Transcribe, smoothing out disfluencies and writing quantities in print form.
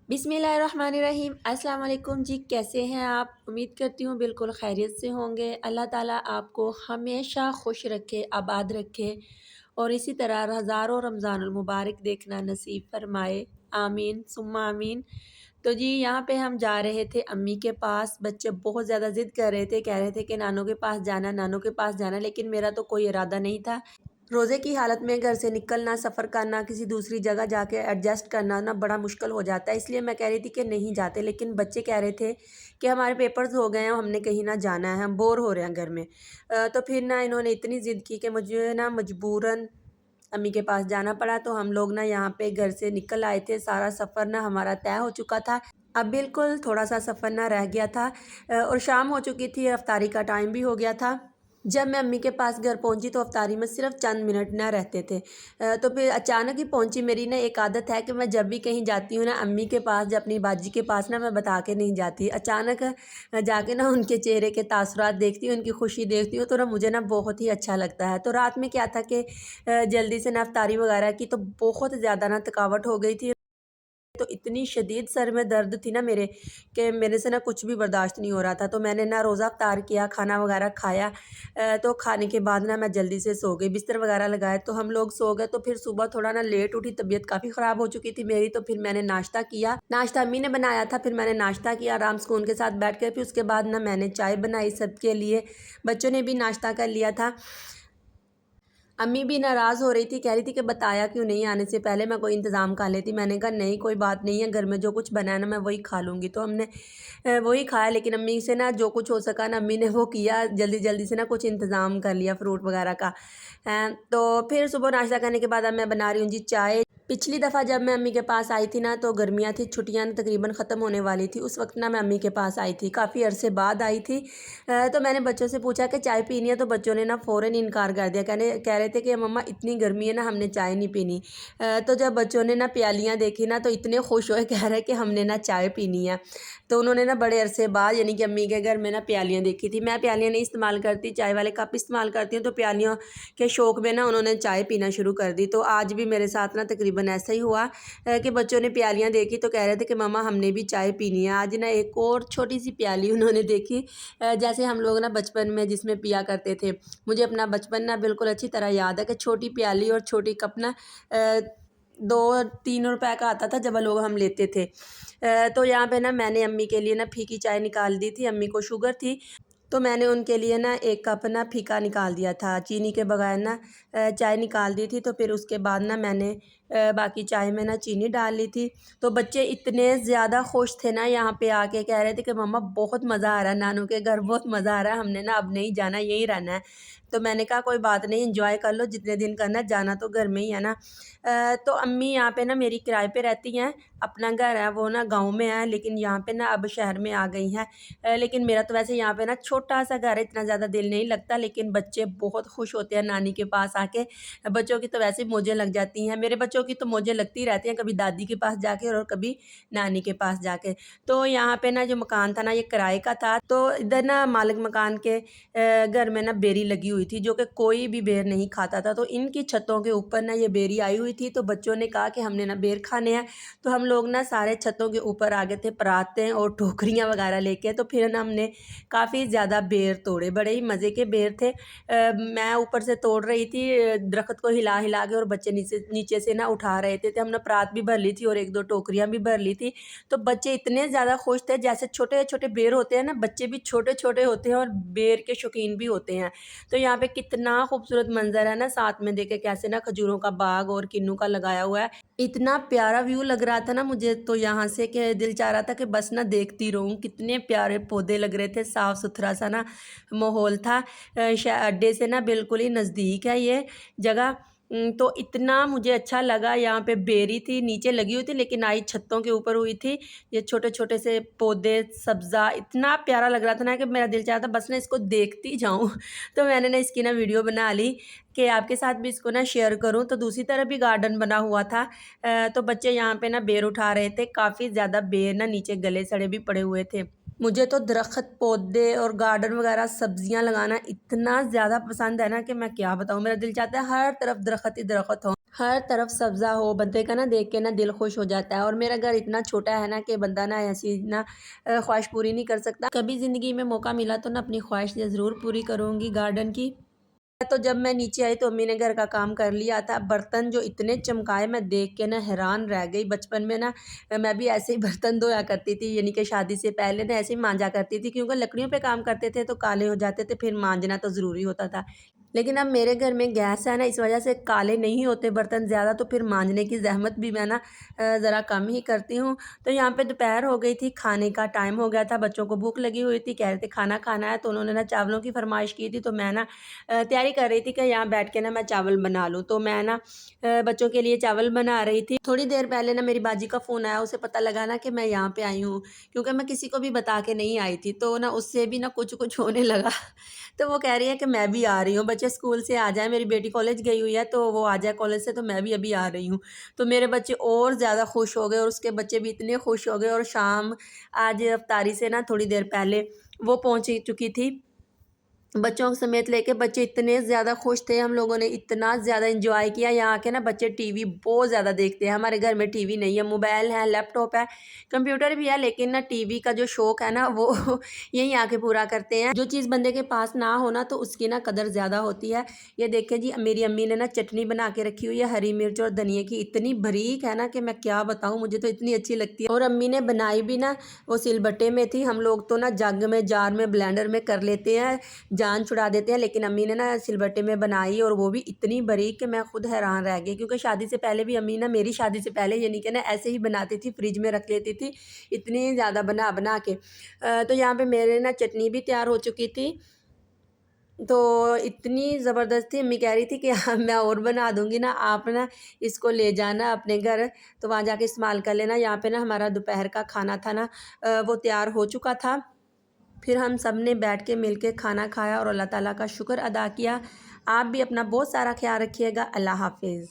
बिस्मिल्लाहिर्रहमानिर्रहीम। अस्सलाम वालेकुम जी, कैसे हैं आप? उम्मीद करती हूँ बिल्कुल खैरियत से होंगे। अल्लाह ताला आपको हमेशा खुश रखे, आबाद रखे और इसी तरह हज़ारों रमज़ानुल मुबारक देखना नसीब फरमाए। आमीन सुम्मा आमीन। तो जी यहाँ पे हम जा रहे थे अम्मी के पास। बच्चे बहुत ज़्यादा ज़िद कर रहे थे, कह रहे थे कि नानू के पास जाना, नानू के पास जाना, लेकिन मेरा तो कोई इरादा नहीं था। रोज़े की हालत में घर से निकलना, सफ़र करना, किसी दूसरी जगह जाके एडजस्ट करना ना बड़ा मुश्किल हो जाता है। इसलिए मैं कह रही थी कि नहीं जाते, लेकिन बच्चे कह रहे थे कि हमारे पेपर्स हो गए हैं, हमने कहीं ना जाना है, हम बोर हो रहे हैं घर में। तो फिर ना इन्होंने इतनी ज़िद की कि मुझे ना मजबूरन अम्मी के पास जाना पड़ा। तो हम लोग ना यहाँ पे घर से निकल आए थे, सारा सफ़र ना हमारा तय हो चुका था। अब बिल्कुल थोड़ा-सा सफ़र ना रह गया था और शाम हो चुकी थी, इफ्तारी का टाइम भी हो गया था। जब मैं अम्मी के पास घर पहुंची तो इफ्तारी में सिर्फ चंद मिनट ना रहते थे। तो फिर अचानक ही पहुंची। मेरी ना एक आदत है कि मैं जब भी कहीं जाती हूँ ना अम्मी के पास, जब अपनी बाजी के पास ना, मैं बता के नहीं जाती। अचानक जाके ना उनके चेहरे के तासुरात देखती हूँ, उनकी खुशी देखती हूँ, तो ना मुझे ना बहुत ही अच्छा लगता है। तो रात में क्या था कि जल्दी से ना इफ्तारी वगैरह की, तो बहुत ज़्यादा ना थकावट हो गई थी। तो इतनी शदीद सर में दर्द थी ना मेरे, कि मेरे से ना कुछ भी बर्दाश्त नहीं हो रहा था। तो मैंने ना रोज़ा अफ्तार किया, खाना वगैरह खाया। तो खाने के बाद ना मैं जल्दी से सो गई, बिस्तर वगैरह लगाए तो हम लोग सो गए। तो फिर सुबह थोड़ा ना लेट उठी, तबीयत काफ़ी ख़राब हो चुकी थी मेरी। तो फिर मैंने नाश्ता किया, नाश्ता अम्मी ने बनाया था, फिर मैंने नाश्ता किया आराम सुकून के साथ बैठ कर। फिर उसके बाद ना मैंने चाय बनाई सबके लिए, बच्चों ने भी नाश्ता कर लिया था। अम्मी भी नाराज़ हो रही थी, कह रही थी कि बताया क्यों नहीं, आने से पहले मैं कोई इंतज़ाम कर लेती। मैंने कहा नहीं कोई बात नहीं है, घर में जो कुछ बना है ना मैं वही खा लूँगी। तो हमने वही खाया, लेकिन अम्मी से ना जो कुछ हो सका ना अम्मी ने वो किया, जल्दी-जल्दी से ना कुछ इंतज़ाम कर लिया फ्रूट वगैरह का। तो फिर सुबह नाश्ता करने के बाद अब मैं बना रही हूँ जी चाय। पिछली दफ़ा जब मैं अम्मी के पास आई थी ना, तो गर्मियाँ थी, छुट्टियाँ तकरीबन ख़त्म होने वाली थी। उस वक़्त ना मैं अम्मी के पास आई थी, काफ़ी अरसे बाद आई थी। तो मैंने बच्चों से पूछा कि चाय पीनी है, तो बच्चों ने ना फ़ौरन इनकार कर दिया, कह रहे थे कि मम्मा इतनी गर्मी है ना, हमने चाय नहीं पीनी। तो जब बच्चों ने ना प्यालियाँ देखी ना, तो इतने खुश हुए, कह रहे कि हमने ना चाय पीनी है। तो उन्होंने ना बड़े अरसे बाद यानी कि अम्मी के घर में ना प्यालियाँ देखी थी। मैं प्यालियाँ नहीं इस्तेमाल करती, चाय वाले कप इस्तेमाल करती हूँ। तो प्यालियों के शौक़ में ना उन्होंने चाय पीना शुरू कर दी। तो आज भी मेरे साथ ना तकरीबन ऐसा ही हुआ कि बच्चों ने प्यालियाँ देखी तो कह रहे थे कि मम्मा हमने भी चाय पीनी है। आज ना एक और छोटी-सी प्याली उन्होंने देखी, जैसे हम लोग ना बचपन में जिसमें पिया करते थे। मुझे अपना बचपन ना बिल्कुल अच्छी तरह याद है कि छोटी प्याली और छोटी कप ना 2-3 रुपए का आता था जब लोग हम लेते थे। तो यहाँ पे ना मैंने अम्मी के लिए ना फीकी चाय निकाल दी थी, अम्मी को शुगर थी। तो मैंने उनके लिए ना 1 कप ना फ़ीका निकाल दिया था, चीनी के बगैर ना चाय निकाल दी थी। तो फिर उसके बाद ना मैंने बाकी चाय में ना चीनी डाल ली थी। तो बच्चे इतने ज़्यादा खुश थे ना यहाँ पे आके, कह रहे थे कि मम्मा बहुत मज़ा आ रहा है, नानू के घर बहुत मज़ा आ रहा है, हमने ना अब नहीं जाना, यहीं रहना है। तो मैंने कहा कोई बात नहीं, एंजॉय कर लो, जितने दिन करना है, जाना तो घर में ही है ना। तो अम्मी यहाँ पे ना मेरी किराए पे रहती हैं, अपना घर है वो ना गाँव में है, लेकिन यहाँ पे ना अब शहर में आ गई हैं। लेकिन मेरा तो वैसे यहाँ पे ना छोटा-सा घर है, इतना ज़्यादा दिल नहीं लगता, लेकिन बच्चे बहुत खुश होते हैं नानी के पास आके। बच्चों की तो वैसे ही मौजें लग जाती हैं, मेरे बच्चों की तो मौजें लगती रहती हैं, कभी दादी के पास जाके और कभी नानी के पास जाके। तो यहाँ पे ना जो मकान था ना ये किराए का था, तो इधर ना मालिक मकान के घर में ना बेरी लगी हुई थी, जो कि कोई भी बेर नहीं खाता था। तो इनकी छतों के ऊपर ना ये बेरी आई हुई थी, तो बच्चों ने कहा कि हमने ना बेर खाने हैं। तो हम लोग ना सारे छतों के ऊपर आ गए थे परातें और टोकरियाँ वगैरह लेके। तो फिर ना हमने काफ़ी ज़्यादा बेर तोड़े, बड़े ही मज़े के बेर थे। मैं ऊपर से तोड़ रही थी दरख्त को हिला-हिला के, और बच्चे नीचे नीचे से ना उठा रहे थे। तो हमने परात भी भर ली थी और 1-2 टोकरियाँ भी भर ली थी। तो बच्चे इतने ज़्यादा खुश थे, जैसे छोटे-छोटे बेर होते हैं ना, बच्चे भी छोटे-छोटे होते हैं और बेर के शौकीन भी होते हैं। तो यहाँ पे कितना खूबसूरत मंज़र है ना, साथ में देखें कैसे ना खजूरों का बाग और किन्नू का लगाया हुआ है। इतना प्यारा व्यू लग रहा था ना मुझे तो यहाँ से, कि दिल चाह रहा था कि बस ना देखती रहूँ। कितने प्यारे पौधे लग रहे थे, साफ़-सुथरा सा ना माहौल था। अड्डे से ना बिल्कुल ही नज़दीक है ये जगह। तो इतना मुझे अच्छा लगा। यहाँ पे बेरी थी, नीचे लगी हुई थी, लेकिन आई छतों के ऊपर हुई थी। ये छोटे-छोटे से पौधे, सब्ज़ा इतना प्यारा लग रहा था ना कि मेरा दिल चाहता बस ना इसको देखती जाऊँ। तो मैंने ना इसकी ना वीडियो बना ली कि आपके साथ भी इसको ना शेयर करूँ। तो दूसरी तरफ भी गार्डन बना हुआ था। तो बच्चे यहाँ पे ना बेर उठा रहे थे, काफ़ी ज़्यादा बेर ना नीचे गले सड़े भी पड़े हुए थे। मुझे तो दरख़्त, पौधे और गार्डन वगैरह सब्ज़ियाँ लगाना इतना ज़्यादा पसंद है ना कि मैं क्या बताऊँ। मेरा दिल चाहता है हर तरफ दरख़्त ही दरख़्त हो, हर तरफ सब्ज़ा हो, बंदे का ना देख के ना दिल खुश हो जाता है। और मेरा घर इतना छोटा है ना कि बंदा ना ऐसी ना ख्वाहिश पूरी नहीं कर सकता। कभी ज़िंदगी में मौका मिला तो ना अपनी ख्वाहिश ज़रूर पूरी करूँगी गार्डन की। तो जब मैं नीचे आई तो अम्मी ने घर का काम कर लिया था। बर्तन जो इतने चमकाए मैं देख के ना हैरान रह गई। बचपन में ना मैं भी ऐसे ही बर्तन धोया करती थी, यानी कि शादी से पहले ना ऐसे ही मांजा करती थी, क्योंकि लकड़ियों पे काम करते थे तो काले हो जाते थे, फिर मांजना तो ज़रूरी होता था। लेकिन अब मेरे घर में गैस है ना, इस वजह से काले नहीं होते बर्तन ज़्यादा, तो फिर मांजने की ज़हमत भी मैं ना ज़रा कम ही करती हूँ। तो यहाँ पे दोपहर हो गई थी, खाने का टाइम हो गया था, बच्चों को भूख लगी हुई थी, कह रहे थे खाना खाना है, तो उन्होंने ना चावलों की फ़रमाइश की थी। तो मैं ना तैयारी कर रही थी कि यहाँ बैठ के ना मैं चावल बना लूँ। तो मैं ना बच्चों के लिए चावल बना रही थी। थोड़ी देर पहले ना मेरी बाजी का फ़ोन आया, उसे पता लगा ना कि मैं यहाँ पे आई हूँ, क्योंकि मैं किसी को भी बता के नहीं आई थी। तो ना उससे भी ना कुछ-कुछ होने लगा। तो वो कह रही है कि मैं भी आ रही हूँ, बच्चे स्कूल से आ जाएँ, मेरी बेटी कॉलेज गई हुई है तो वो आ जाए कॉलेज से, तो मैं भी अभी आ रही हूँ। तो मेरे बच्चे और ज़्यादा खुश हो गए और उसके बच्चे भी इतने खुश हो गए। और शाम आज इफ्तारी से ना थोड़ी देर पहले वो पहुँच ही चुकी थी, बच्चों समेत लेके। बच्चे इतने ज़्यादा खुश थे, हम लोगों ने इतना ज़्यादा एंजॉय किया। यहाँ के ना बच्चे टीवी बहुत ज़्यादा देखते हैं। हमारे घर में टीवी नहीं है, मोबाइल है, लैपटॉप है, कंप्यूटर भी है, लेकिन ना टीवी का जो शौक़ है ना वो यहीं आके पूरा करते हैं। जो चीज़ बंदे के पास ना हो ना तो उसकी ना कदर ज़्यादा होती है। ये देखें जी, मेरी अम्मी ने ना चटनी बना के रखी हुई है हरी मिर्च और धनिये की, इतनी बारीक है ना कि मैं क्या बताऊँ, मुझे तो इतनी अच्छी लगती है। और अम्मी ने बनाई भी ना वो सिलबट्टे में थी। हम लोग तो ना जग में, जार में, ब्लेंडर में कर लेते हैं, जान छुड़ा देते हैं, लेकिन अम्मी ने ना सिलबट्टे में बनाई और वो भी इतनी बारीक कि मैं खुद हैरान रह गई। क्योंकि शादी से पहले भी अम्मी ना, मेरी शादी से पहले यानी कि ना ऐसे ही बनाती थी, फ्रिज में रख लेती थी इतनी ज़्यादा बना बना के। तो यहाँ पे मेरे ना चटनी भी तैयार हो चुकी थी। तो इतनी ज़बरदस्त थी, अम्मी कह रही थी कि हाँ, मैं और बना दूँगी ना, आप ना इसको ले जाना अपने घर, तो वहाँ जाके इस्तेमाल कर लेना। यहाँ पे ना हमारा दोपहर का खाना था ना वो तैयार हो चुका था। फिर हम सब ने बैठ के मिल के खाना खाया और अल्लाह ताला का शुक्र अदा किया। आप भी अपना बहुत सारा ख़्याल रखिएगा। अल्लाह हाफ़िज़।